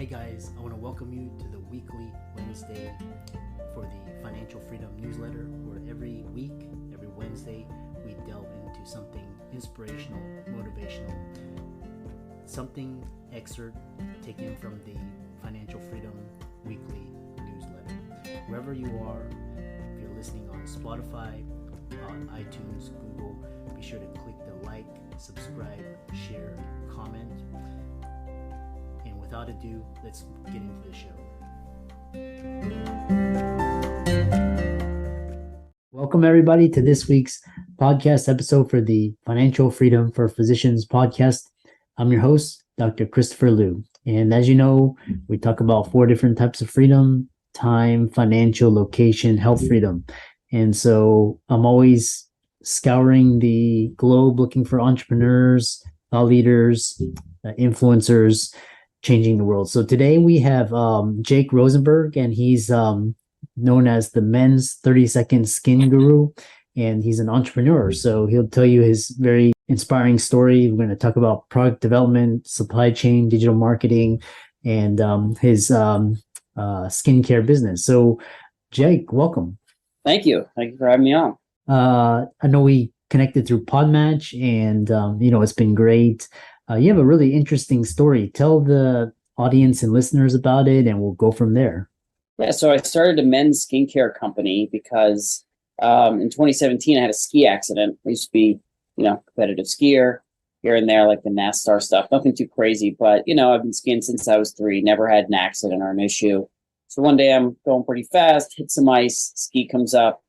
Hey guys, I want to welcome you to the weekly Wednesday for the Financial Freedom newsletter, where every week, every Wednesday, we delve into something inspirational, motivational, something excerpt taken from the Financial Freedom weekly newsletter. Wherever you are, if you're listening on Spotify, on iTunes, Google, be sure to click the like, subscribe, share, comment. And without ado, let's get into the show. Welcome everybody to this week's podcast episode for the Financial Freedom for Physicians podcast. I'm your host, Dr. Christopher Liu. And as you know, we talk about 4 different types of freedom: time, financial, location, health freedom. And so I'm always scouring the globe looking for entrepreneurs, thought leaders, influencers, changing the world. So today we have Jake Rosenberg, and he's known as the men's 30-second skin guru, and he's an entrepreneur. So he'll tell you his very inspiring story. We're going to talk about product development, supply chain, digital marketing, and his skincare business. So Jake, welcome. Thank you. Thank you for having me on. I know we connected through Podmatch, and it's been great. You have a really interesting story. Tell the audience and listeners about it, and we'll go from there. Yeah, so I started a men's skincare company because in 2017, I had a ski accident. I used to be, competitive skier here and there, like the NASCAR stuff. Nothing too crazy, but, I've been skiing since I was 3, never had an accident or an issue. So one day I'm going pretty fast, hit some ice, ski comes up,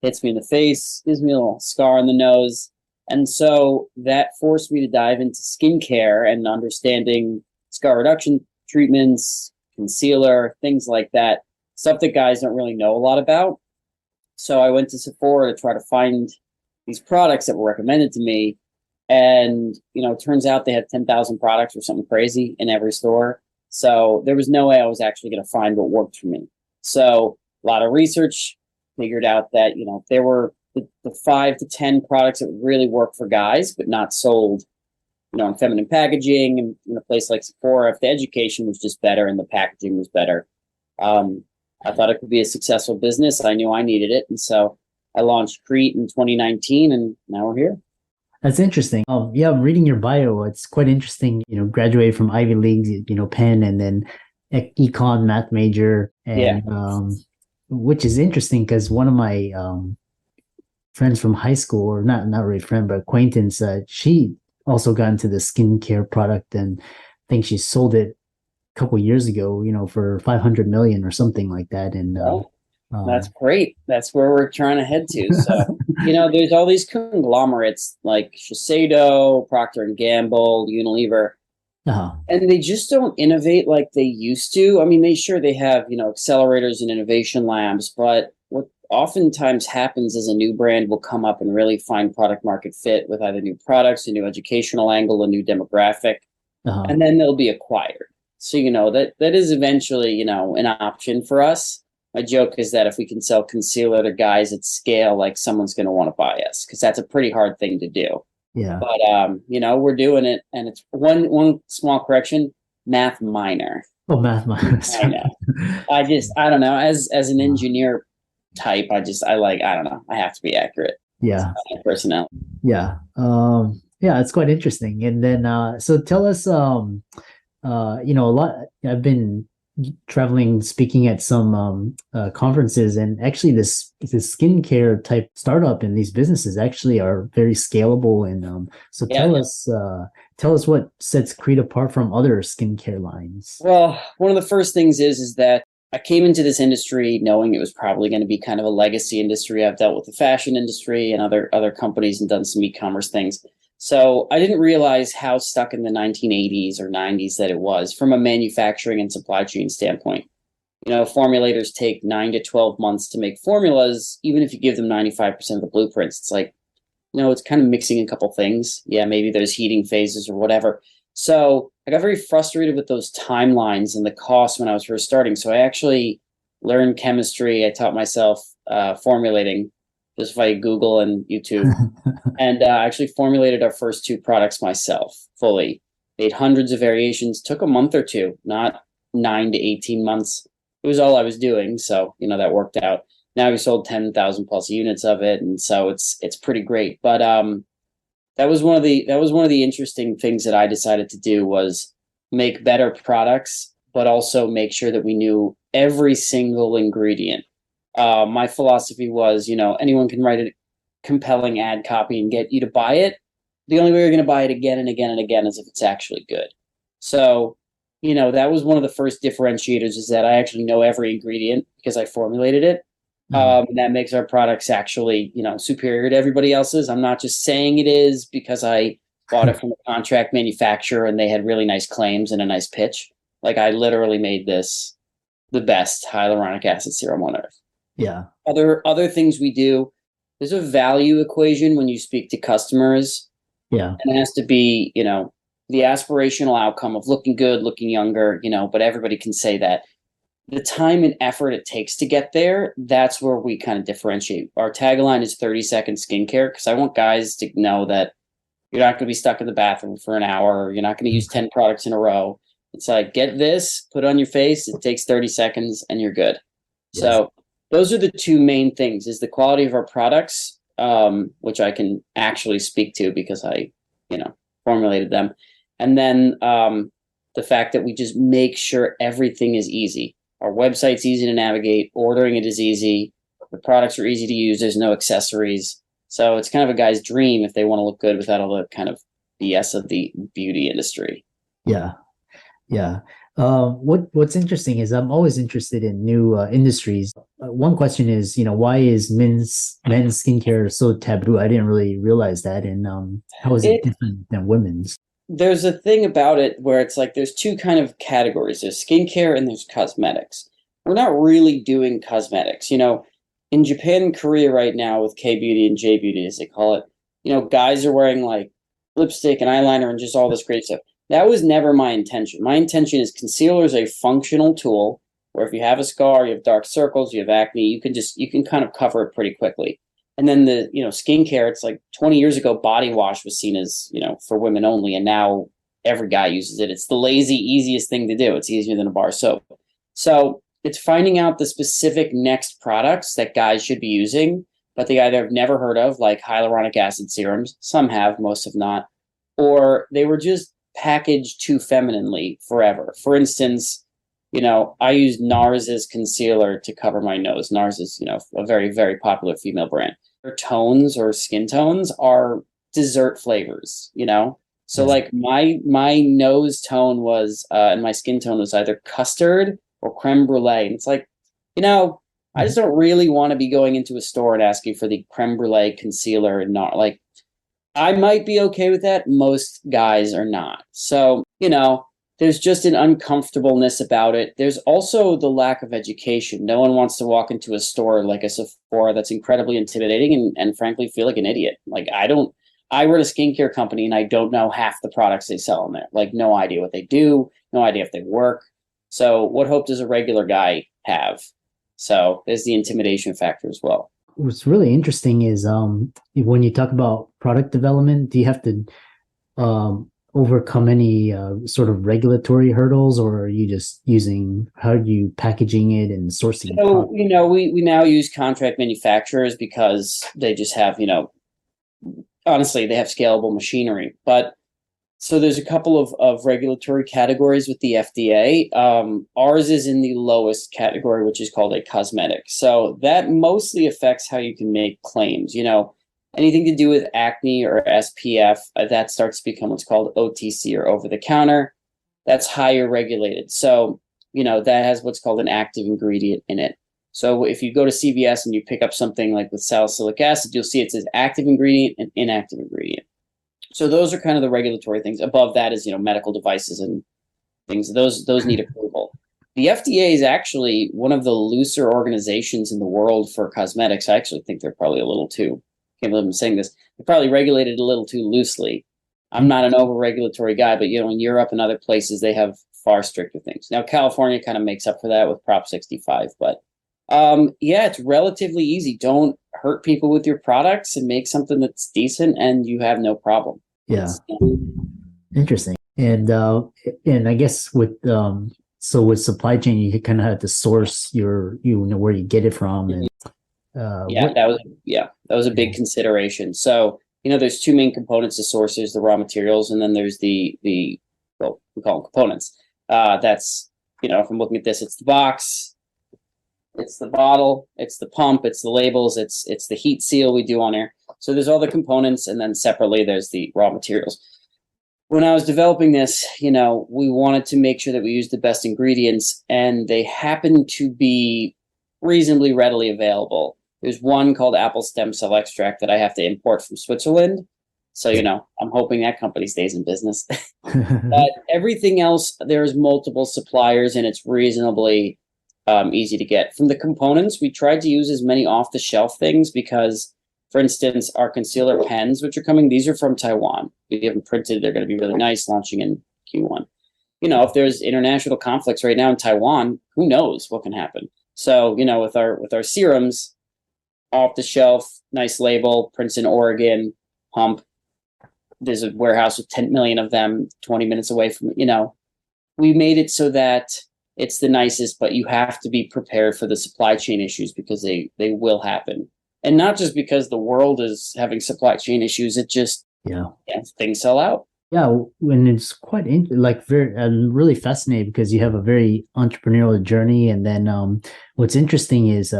hits me in the face, gives me a little scar on the nose. And so that forced me to dive into skincare and understanding scar reduction treatments, concealer, things like that, stuff that guys don't really know a lot about. So I went to Sephora to try to find these products that were recommended to me. And, it turns out they had 10,000 products or something crazy in every store. So there was no way I was actually going to find what worked for me. So a lot of research figured out that, there were the 5 to 10 products that would really work for guys, but not sold, in feminine packaging and in a place like Sephora. If the education was just better and the packaging was better, I thought it could be a successful business. I knew I needed it. And so I launched Krete in 2019, and now we're here. That's interesting. I'm reading your bio. It's quite interesting. Graduated from Ivy League, Penn, and then econ math major. And which is interesting because one of my friends from high school, or not really friend, but acquaintance, she also got into the skincare product, and I think she sold it a couple of years ago, for 500 million or something like that. And that's great. That's where we're trying to head to. So, there's all these conglomerates like Shiseido, Procter & Gamble, Unilever, and they just don't innovate like they used to. I mean, they have, accelerators and innovation labs, but what oftentimes happens is a new brand will come up and really find product market fit with either new products, a new educational angle, a new demographic, and then they'll be acquired. So, that is eventually, an option for us. My joke is that if we can sell concealer to guys at scale, like someone's going to want to buy us, because that's a pretty hard thing to do. Yeah. But, we're doing it. And it's one small correction, math minor. Oh, math minor. I know. I don't know. As an engineer type, I don't know. I have to be accurate. Yeah. Personnel. Yeah. It's quite interesting. And then, so tell us, a lot, I've been traveling, speaking at some conferences, and actually this skincare type startup and these businesses actually are very scalable. And so tell us what sets Krete apart from other skincare lines. Well, one of the first things is that I came into this industry knowing it was probably going to be kind of a legacy industry. I've dealt with the fashion industry and other companies and done some e-commerce things. So I didn't realize how stuck in the 1980s or 90s that it was from a manufacturing and supply chain standpoint. Formulators take 9 to 12 months to make formulas, even if you give them 95% of the blueprints. It's like, it's kind of mixing a couple things. Yeah, maybe there's heating phases or whatever. So I got very frustrated with those timelines and the cost when I was first starting. So I actually learned chemistry. I taught myself formulating just via Google and YouTube, and actually formulated our first 2 products myself fully. Made hundreds of variations. Took a month or two, not 9 to 18 months. It was all I was doing. So, that worked out. Now we sold 10,000 plus units of it. And so it's pretty great. But, that was one of the interesting things that I decided to do was make better products, but also make sure that we knew every single ingredient. My philosophy was, anyone can write a compelling ad copy and get you to buy it. The only way you're going to buy it again and again and again is if it's actually good. So, that was one of the first differentiators, is that I actually know every ingredient because I formulated it. And that makes our products actually, superior to everybody else's. I'm not just saying it is because I bought it from a contract manufacturer and they had really nice claims and a nice pitch. Like, I literally made this the best hyaluronic acid serum on earth. Yeah. Other things we do, there's a value equation when you speak to customers. Yeah. And it has to be, the aspirational outcome of looking good, looking younger, but everybody can say that. The time and effort it takes to get there, that's where we kind of differentiate. Our tagline is 30-second skincare, because I want guys to know that you're not going to be stuck in the bathroom for an hour. Or you're not going to use 10 products in a row. It's like, get this, put it on your face. It takes 30 seconds and you're good. Yes. So those are the two main things, is the quality of our products, which I can actually speak to because I, formulated them. And then the fact that we just make sure everything is easy. Our website's easy to navigate. Ordering it is easy. The products are easy to use. There's no accessories. So it's kind of a guy's dream if they want to look good without all the kind of BS of the beauty industry. Yeah. Yeah. What's interesting is I'm always interested in new industries. One question is, why is men's skincare so taboo? I didn't really realize that. And how is it different than women's? There's a thing about it where it's like there's two kind of categories. There's skincare and there's cosmetics. We're not really doing cosmetics. In Japan and Korea right now with K-beauty and J-beauty, as they call it, guys are wearing like lipstick and eyeliner and just all this great stuff. That was never my intention. My intention is concealer is a functional tool where if you have a scar, you have dark circles, you have acne, you can kind of cover it pretty quickly. And then the, skincare, it's like 20 years ago, body wash was seen as, for women only. And now every guy uses it. It's the lazy, easiest thing to do. It's easier than a bar soap. So it's finding out the specific next products that guys should be using, but they either have never heard of, like hyaluronic acid serums. Some have, most have not. Or they were just packaged too femininely forever. For instance, I use NARS's concealer to cover my nose. NARS is, a very, very popular female brand. Their tones or skin tones are dessert flavors, So like my nose tone was, and my skin tone was either custard or creme brulee. And it's like, I just don't really want to be going into a store and asking for the creme brulee concealer and not like, I might be okay with that. Most guys are not. So, there's just an uncomfortableness about it. There's also the lack of education. No one wants to walk into a store like a Sephora that's incredibly intimidating and frankly feel like an idiot. Like I run a skincare company and I don't know half the products they sell in there. Like no idea what they do, no idea if they work. So what hope does a regular guy have? So there's the intimidation factor as well. What's really interesting is when you talk about product development, do you have to overcome any sort of regulatory hurdles, or are you just how are you packaging it and sourcing it? So, we now use contract manufacturers because they just have, honestly, they have scalable machinery. But so there's a couple of regulatory categories with the FDA. Ours is in the lowest category, which is called a cosmetic. So that mostly affects how you can make claims. Anything to do with acne or SPF, that starts to become what's called OTC or over the counter. That's higher regulated. So, that has what's called an active ingredient in it. So if you go to CVS and you pick up something like with salicylic acid, you'll see it says active ingredient and inactive ingredient. So those are kind of the regulatory things. Above that is, medical devices and things. Those need approval. The FDA is actually one of the looser organizations in the world for cosmetics. I actually think they're probably a little too, can't believe I'm saying this, they're probably regulated a little too loosely. I'm not an over-regulatory guy, but in Europe and other places, they have far stricter things. Now, California kind of makes up for that with Prop 65, but it's relatively easy. Don't hurt people with your products and make something that's decent and you have no problem. Yeah. Interesting. And I guess with So with supply chain, you kind of have to source where you get it from, and that was a big consideration. So there's two main components to sources: the raw materials, and then there's the well, we call them components. That's if I'm looking at this, it's the box, it's the bottle, it's the pump, it's the labels, it's the heat seal we do on air. So there's all the components, and then separately there's the raw materials. When I was developing this, we wanted to make sure that we used the best ingredients, and they happen to be reasonably readily available. There's one called apple stem cell extract that I have to import from Switzerland. So, I'm hoping that company stays in business. But everything else, there's multiple suppliers, and it's reasonably easy to get. From the components, we tried to use as many off-the-shelf things because, for instance, our concealer pens, which are coming, these are from Taiwan. We have them printed. They're going to be really nice, launching in Q1. If there's international conflicts right now in Taiwan, who knows what can happen? So, with our serums, off the shelf, nice label, Princeton, Oregon, pump. There's a warehouse with 10 million of them, 20 minutes away from, we made it so that it's the nicest, but you have to be prepared for the supply chain issues because they will happen. And not just because the world is having supply chain issues, it just, things sell out. Yeah, and it's quite I'm really fascinated because you have a very entrepreneurial journey. And then what's interesting is,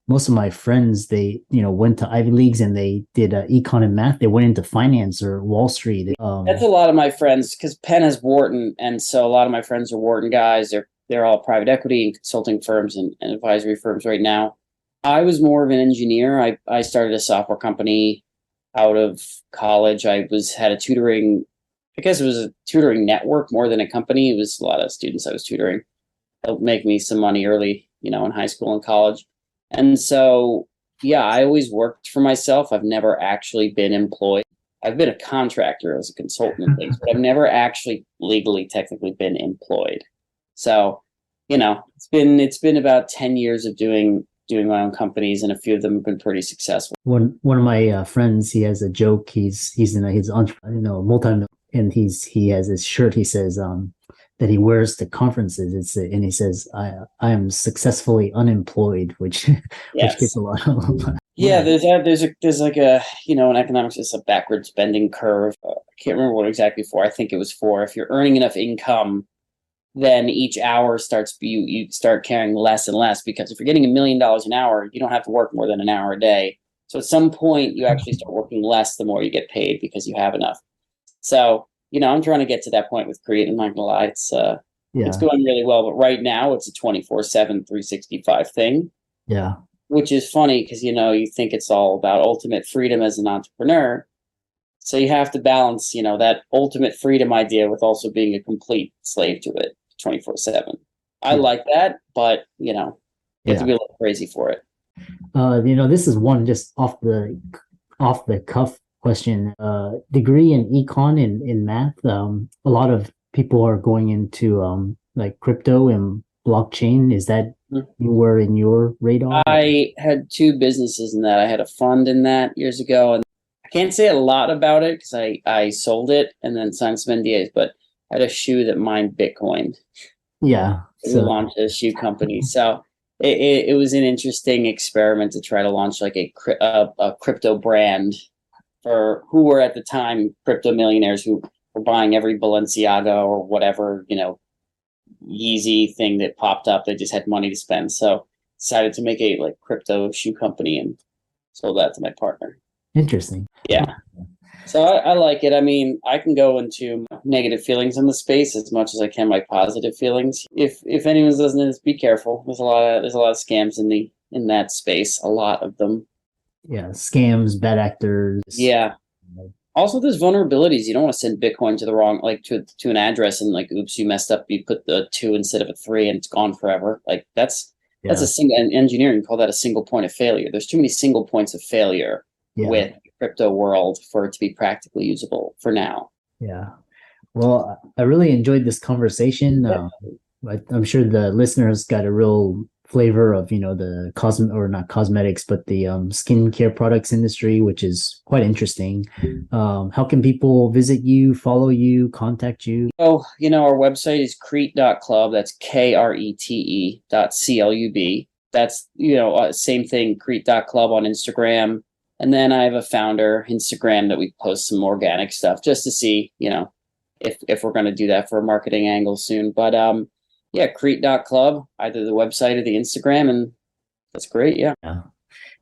most of my friends, they, went to Ivy Leagues and they did econ and math. They went into finance or Wall Street. That's a lot of my friends because Penn has Wharton. And so a lot of my friends are Wharton guys. They're all private equity and consulting firms and advisory firms right now. I was more of an engineer. I started a software company out of college. I had a tutoring, I guess it was a tutoring network more than a company. It was a lot of students I was tutoring. Helped make me some money early, in high school and college. And so, I always worked for myself. I've never actually been employed. I've been a contractor as a consultant and things, but I've never actually legally, technically been employed. So, it's been about 10 years of doing my own companies, and a few of them have been pretty successful. One of my friends, he has a joke. He's multi, and he has this shirt. He says that he wears to conferences. And he says, "I am successfully unemployed," which gets a lot. Yeah, there's like a in economics, it's a backwards bending curve. I can't remember what exactly for. I think it was for if you're earning enough income, then each hour you start caring less and less, because if you're getting $1 million an hour, you don't have to work more than an hour a day. So at some point you actually start working less the more you get paid because you have enough. So, I'm trying to get to that point with Krete. I'm not gonna lie, it's going really well. But right now it's a 24/7, 365 thing. Yeah. Which is funny because you think it's all about ultimate freedom as an entrepreneur. So you have to balance, that ultimate freedom idea with also being a complete slave to it 24/7. I like that, but you have to be a little crazy for it. This is one just off the cuff question. Degree in econ in math. A lot of people are going into like crypto and blockchain. Is that you were in your radar? I had two businesses in that. I had a fund in that years ago, and I can't say a lot about it because I sold it and then signed some NDAs, but I had a shoe that mined Bitcoin. Yeah. We launched a shoe company. So it was an interesting experiment to try to launch like a crypto brand for who were at the time crypto millionaires who were buying every Balenciaga or whatever, Yeezy thing that popped up. They just had money to spend. So decided to make a crypto shoe company and sold that to my partner. Interesting. Yeah. So I like it. I mean, I can go into negative feelings in the space as much as I can my positive feelings. If anyone's listening, just be careful. There's a lot of scams in that space. A lot of them. Yeah, scams, bad actors. Yeah. Also, there's vulnerabilities. You don't want to send Bitcoin to the wrong, to an address and oops, you messed up. You put the 2 instead of a 3 and it's gone forever. That's a single, in engineering, call that a single point of failure. There's too many single points of failure with the crypto world for it to be practically usable for now. Yeah. Well, I really enjoyed this conversation. I'm sure the listeners got a real flavor of, the or not cosmetics, but the skincare products industry, which is quite interesting. How can people visit you, follow you, contact you? Oh, our website is crete.club. That's krete.club. That's, same thing, crete.club on Instagram. And then I have a founder Instagram that we post some organic stuff just to see, if we're going to do that for a marketing angle soon. But yeah, crete.club, either the website or the Instagram, and that's great. Yeah. Yeah.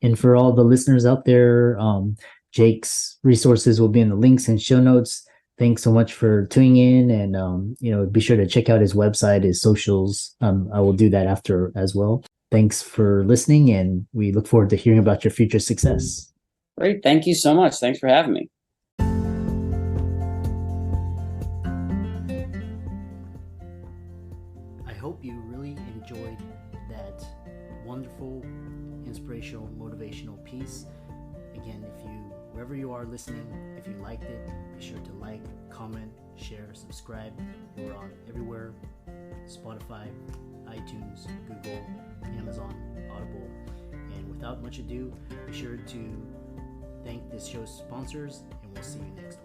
And for all the listeners out there, Jake's resources will be in the links and show notes. Thanks so much for tuning in, and be sure to check out his website, his socials. I will do that after as well. Thanks for listening, and we look forward to hearing about your future success. Great. Thank you so much. Thanks for having me. I hope you really enjoyed that wonderful, inspirational, motivational piece. Again, wherever you are listening, if you liked it, be sure to like, comment, share, subscribe. We're on everywhere: Spotify, iTunes, Google, Amazon, Audible. And without much ado, be sure to thank this show's sponsors, and we'll see you next week.